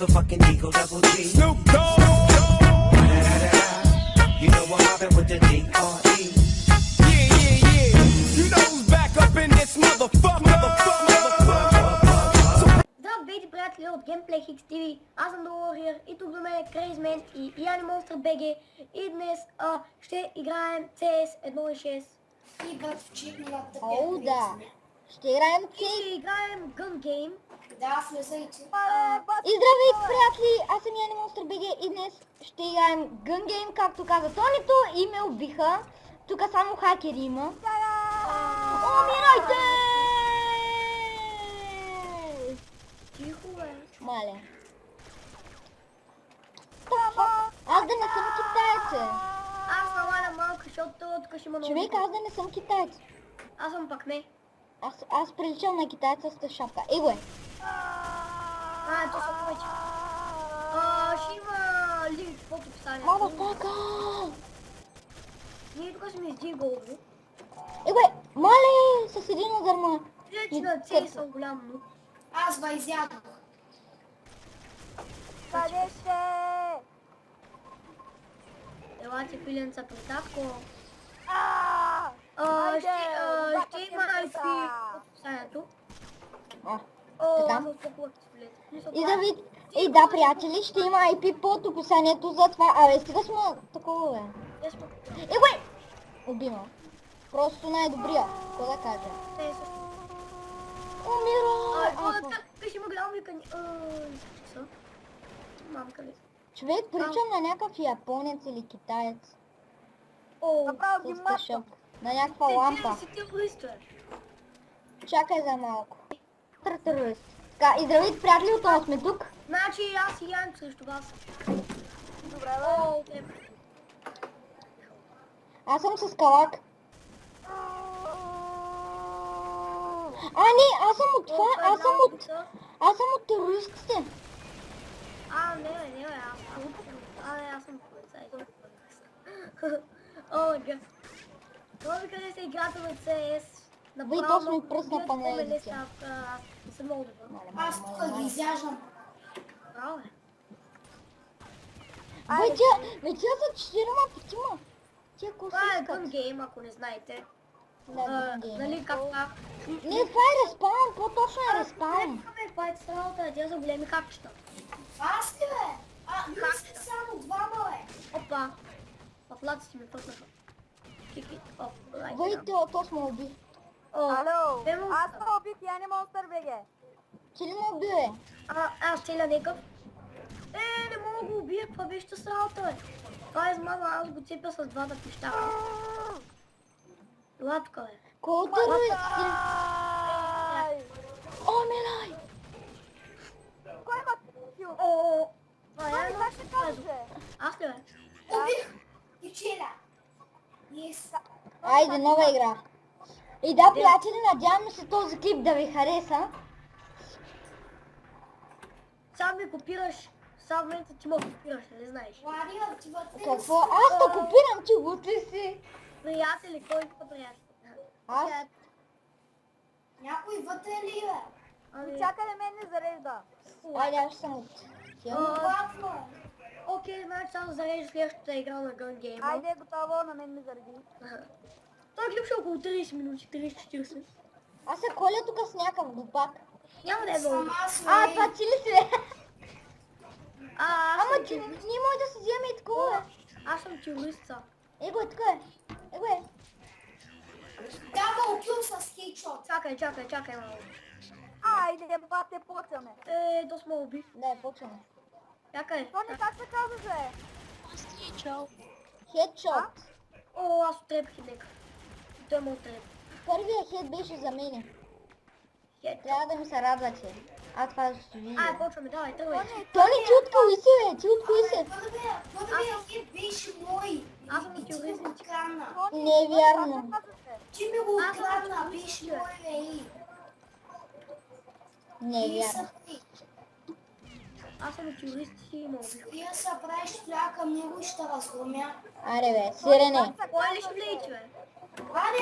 motherfucking Eagle Double G. Snoop Dogg. You know what happened with the D.R.E. Yeah. You know who's back up in this motherfucker. Здравейте, приятели от Gameplay Hicks TV. Аз съм Долория и тук до мен е Crazyman и Animonster BG. И днес ще играем CS 1.6. И братовчетната О, да. Ще играем И ще играем Gun Game. Да, слезайте. И здравейте, приятели! Аз съм Animonster BG и днес ще играем Gun Game, както каза Тонито, и ме убиха. Тук само хакери има. Умирайте! Тихо, бе. Мале. Аз да не съм китаец. Аз намаля малко, защото тук ще има много. Човек, аз да не съм китаец. Аз съм пак не. Аз приличам на китайца с тази шапка. Ей, бе! То са повече. Ще има линк в описанието. Мадафака! Ние тук сме с един голби. Ей, бе! Мале! С един удар, ма! Иначе на цели съм голям нук. Аз ва изядох. Къде ще? Елате, пиленца, при татко. Айде, Ще има IP в описанието. Така. Аз съм по-хубав пистолет. И да ви... Ей, да, приятели, ще има IP под описанието за това. Абе, стига сме такова, бе. Ей, бе! Убима. Просто най-добрия. Какво да кажа? Умирай! Ще има голямо викане. Мамка ли? Човек, приличам на някакъв японец или китаец. Направо ги С мъча. тъшък. На някаква лампа. Си терорист, бе. Чакай за малко. Терорист. Така, и здравейте, приятели, отново сме тук. Значи аз и Ян срещу вас. Добре, бе. Теб. Аз съм с калак. Не, аз съм от това, аз съм от терористите. Не, аз съм полицай. Га. Това ви къде се играта на CS. Бе, то сме пръсна панелите. Аз съм много добър. Аз тук ги изяждам. Браво, бе. Бе, тя са 4-5. Тя какво Това е се Gun искат? Game, ако не знаете. Да, Нали как това? Не, това е респаун, по-точно е респаун. Това е страната, тя са големи хапчета. Аз ли, бе? Ние сме само двама, бе. Опа. В лад си ми пътнаха. Кики. Оп, лайк. Бе, то сме уби. Ало, Те му аз уста. ме убих и Animonster BG. Ти ли му уби, бе? Аз целя некъв. Не мога да го убия, каква беше с работа, бе? Това е измама, аз го цепя с двата пищака. Това тук, бе. Кой от терористите? Ай! Умирай! Кой ма кил? Това е Ами, как ще кажете? Аз ли, бе? Убих. И челя. Yes. Айде, нова игра. И да, приятели, надявам се този клип да ви хареса. Сам ми копираш. Сам в момента ти ме копираш, не знаеш. Владимир, ти вътре. Какво? Аз те копирам, ти готви си. Приятели, кой е приятел? Аз? Някой вътре ли, бе? Ами, Чакай да мен не зарежда. Айде, аз съм от... Бафо. окей, значи само зарежда следващата игра на Gun Game. Айде, готово, на мен ме зареди. Той клип ще е около 30 минути, 30-40. Аз се коля тук с някакъв глупак. Няма да е много. Сама Това ти ли си, бе? Аз Ама съм ти не терорист. може да си вземе и такова, бе. Аз съм терорист, са. Его е, тук е. Его е. дава окил с хейчот. Чакай малко. Айде, бате, почваме. То сме уби. Да, почваме. Чакай. Тони, как се казваше? Хедшот. Аз отрепих нека. Той ме отреп. Първият хед беше за мене. Хед. Трябва да ми се радвате. Това ще видя. Почваме, давай, тръгвай. Тони, ти от кои си, бе? Ти от кои си? Първия хит беше мой. Аз съм И ти терорист. го открадна. Тони, Не е Тони, вярно. как се казваше? Ти ми го Аз съм открадна, терорист, беше бе. мой, бе. Не е Ти вярно. са ти. Аз съм терорист и ме убих. Ти се правиш тоя към него и ще разгромя. Аре, бе, сирене. Кой ли ще влезе, бе? Аде.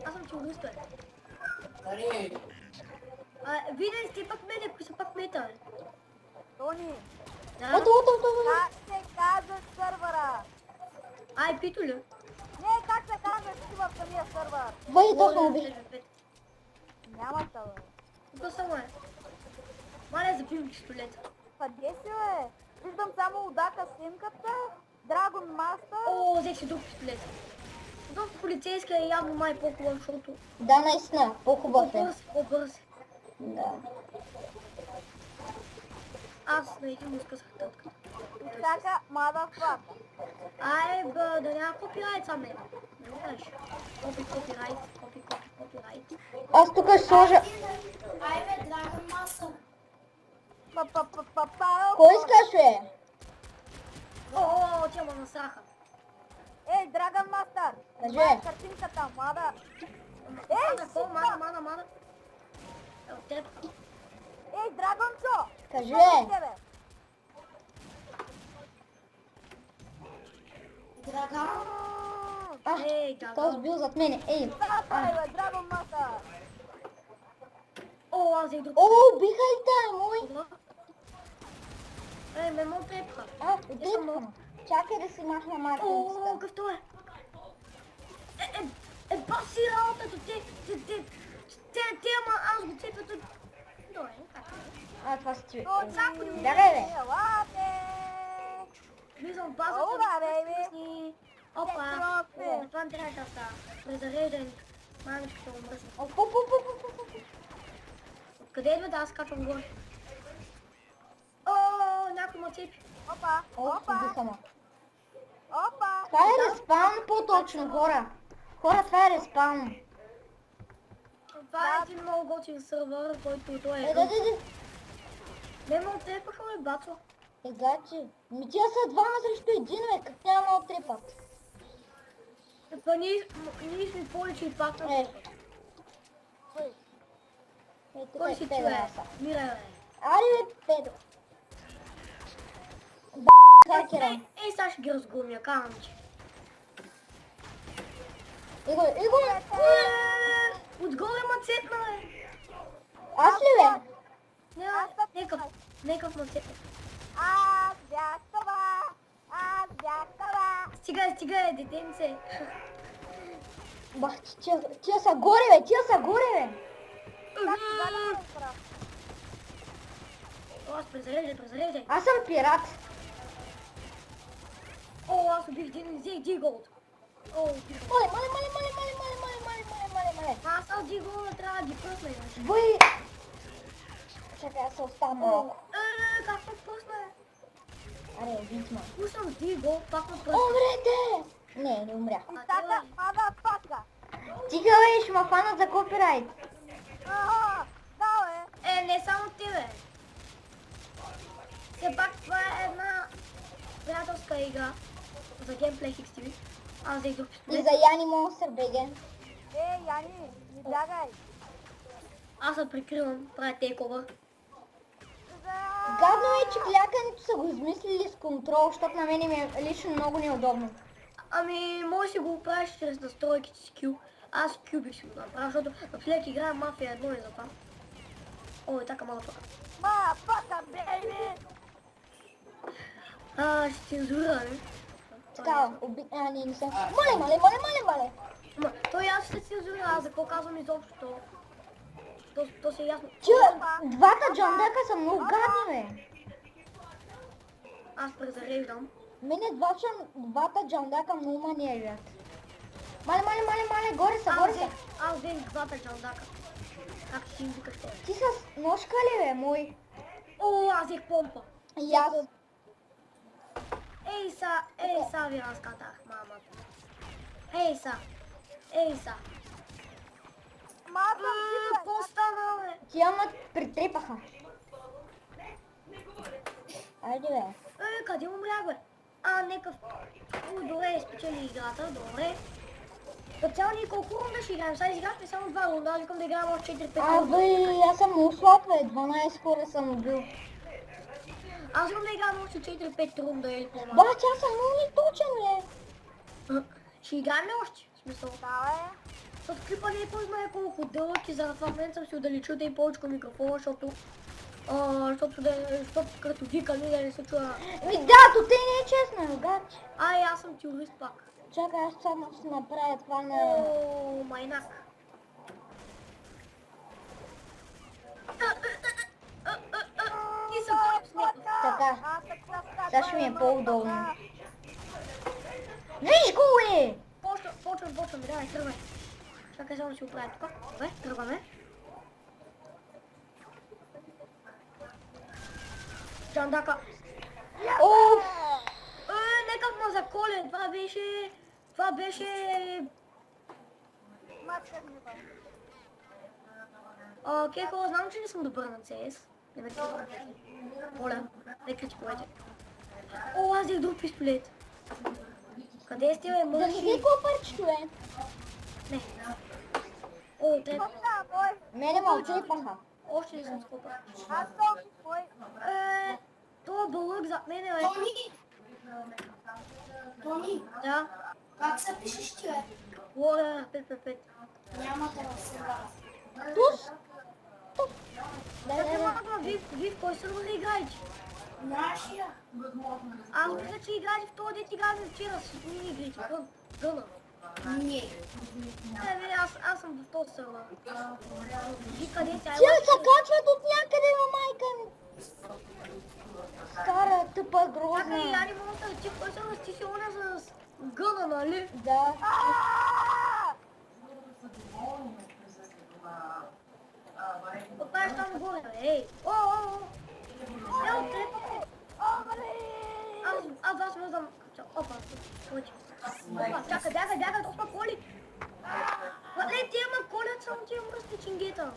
Аз съм терорист, бе. Видели сте пак мене, кои са пак мета, бе? Тони, Да. Ото. как се казва сървъра? Ай, пито ли? Не, как се казва си в самия сървър? Бъй, точно уби. Няма това, бе. Тук само е. Маля, запивам пистолет. Къде си, бе? Виждам само удака снимката, Dragon Master. О, взех си друг пистолет. Друг полицейска е явно май по-хубав, защото Да, наистина, по-хубав е. по-бърз. Да. Аз на един му скъсах тътката. Чака, motherfucker. Ай, бе, да няма копирайт са мен. Не знаеш. Копирайт. Аз тук ще сложа... Айде, Dragon Master. Кой искаш, бе? О, тя ме насраха. Ей, Dragon Master! Кажи. Това е картинката, мада. Ей, Мана. Ево, теб. Ей, Драгончо! Кажи, Това е бе. тебе. Ей, Той да. сбил зад мене. Ей. Това е, бе, Dragon Master! О, аз взех друг. О, биха и тая, мой. Ей, ме му трепха. Отдрипвам. Чакай да си махна О, маркинцата. какъв той е? Баси работата, те, ама аз го цепя тут. Добре, как е? Това си ти. Тони, Да, бе. елате! Влизам в базата. Ова, бейби. бейби. Опа. Тропи. О, това не трябва да става. Презареждането. Мамичката му мръсна. Откъде идва да аз качвам горе? О, някой ме цепи. Опа, опа, Биха ма. опа! Това е респаун по-точно, хора. Хора, това е респаун. Това е един много готин сървър, който той е. Да. Не ме отрепаха, бе, бацо. Значи, ми тия са двама срещу един, бе, как няма да отрепат. Па ние сме повече и пак на Е. Тук Кой е си ти, Педро, бе? аз съм. Мира, бе. Аре, бе, Педро. Хакера. Ей, сега ще ги разгромя, казвам ти. Игор. Отгоре ме цепна, бе. Аз ли, бе? Не, некъв ме цепна. Аз бях това! Аз бях това! Стига, детенце. Бах, тия са горе, бе, бе. О, аз презареждай. Аз съм пират. О, аз убих взех Диголд. О, убих го. Мале. Аз Диголда трябва да ги пръсна, иначе. Бъй. Чакай, аз се остана малко. Как ме пръсна, бе? Аре, вижма. Пуснам Диголд, пак ме пръсна. Умрете! Не умрях. Така, motherfucker! Тиха, бе, ще ма фанат за копирайт. Ага, да, бе! Не само ти, бе. Все пак това е една приятелска игра за Gameplay XTV. Аз взех друг И пистолет. за Яни Монстър БГ. Ей, Яни, не бягай! Аз се прикривам, правя тейковър. Гадно е, че клякането са го измислили с контрол, защото на мен ми е лично много неудобно. Ами, може си го правиш чрез настройките си Q. Аз Q бих си го направил, защото напоследък играя Мафия 1 и затова. О, е така малко. Motherfucker, baby! Ще цензурира, не? Така, не съм. Мале. Ма, той аз ще цензурира, аз за какво казвам изобщо? То си е ясно. Двата джандака са много гадни, бе. Аз презареждам. Мене двата джандака много манерят. Мале, горе са. Аз взех двата джандака. Как си им викаш те? Ти с ножка ли, бе, мой? О, аз взех помпа. И аз. Ей са ви разкатах, мамата. Ей са. Какво стана, бе? Тия ма притрепаха. Айде, бе. Къде умрях, бе? Некъв... Добре, спечели играта, добре. Специално колко рунда ще играем? Сега изиграхме само 2 рунда, аз викам да играем още 4-5 рунда. Бе, аз съм много слаб, бе. 12 хора съм убил. Аз викам да играем още 4-5 рунда или по-малко. Бача, аз съм много неточен, бе. Ще играем ли още? В смисъл. Да, бе! Защото клипа не е по-знае колко дълъг и за момент съм си удалечил да и повече микрофона, защото като викам да не се чува. Ми да, то те не е честно, гаче. Ай, аз съм терорист пак. Чакай, аз само ще направя това на... О, майнак. Ти се гони с него. Така, Аз така сега ще ми е по-удобно. Виж го, е! Почвам, давай, тръгвай. Чакай само да си оправя тук. Добре, тръгваме. Чандака. Оф! Нека ма заколен, това беше... мачках ми бъде. Окей, хора, знам, че не съм добър на CS. Не ме кричи. Моля, не кричи повече. О, аз взех друг пистолет. Къде сте, бе, Да мърши? не копърчето, е. Не. О, те... Да, бой. Мене ме отцепаха. Още не съм скопа. Аз съм бой. Това бълък зад мене, бе. Тони, Да. как се пишеш ти, бе? Лора, 555. Няма да се върна. Тус! Да, вие в кой сервер играете? Нашия. Аз мисля, че играете в този дет играли вчера с мини игрите. Гъна. Не. Не, аз съм в този сервер. Ви къде тя е? Тя се качват от някъде, майка ми. Стара, тъпа, Чакай, грозна. я не мога да ти в кой сервер ти си оня с гъна, нали? Да. Какво правиш там горе, бе? Ей! О! Ел, трепа! Аз вас вързам. Опа, случи. Опа, чакай, бягай, опа, коли! Ле, ти има колят, само ти има мръсни чингета.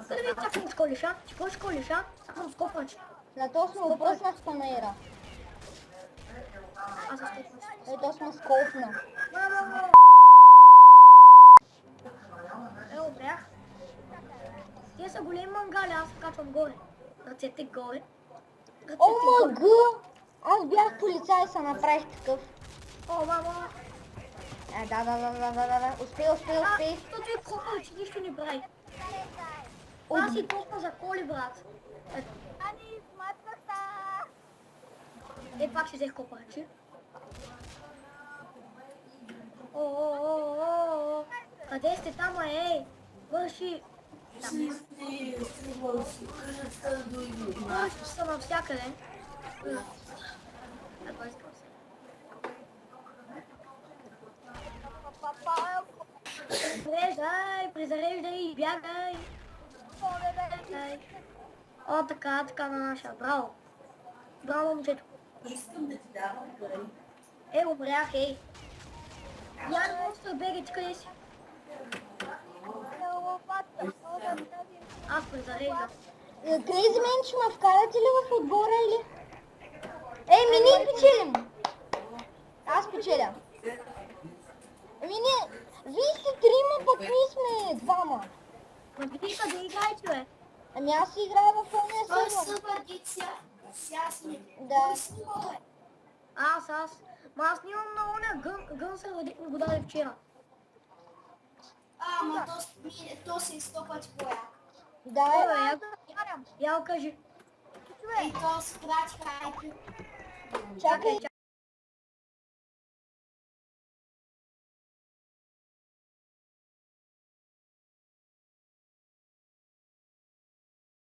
Къде ви чакай да школиш, а? Ти какво школиш, а? Сакам скопач. На то сме опръснах с панаира. Аз съм скопач. Ето сме скопна. Мамо! Ево, брях. Тия са големи мангали, аз се качвам горе. Ръцете горе. О, мъгъ! Аз бях полицай и се направих такъв. О, мамо! Да. Успей. То ти е копал, че нищо не прави. Аз си толкова за коли, брат. Ани, смачках та. Пак ще взех копачи. О, къде сте там, ей? Върши. Върши са навсякъде. Презареждай, бягай. О, така на наша. Браво. Браво, момчето. Умрях, ей. Ян Монстър бега, ти къде си? Аз презареждам. Крейзи мен, ще ме вкарате ли в отбора или? Ние печелим. Аз печеля. Вие сте трима, пък ние сме двама. Ма видиш къде играете, бе? Аз си играя в пълния Той сервер. супер дикция. Сега сме. Да. Кой снима, бе? Ма аз нямам на оня гън се родих ми го даде вчера. Ама то си 100 пъти по-як. Да, Я кажи. И то спрати хайпи. чакай.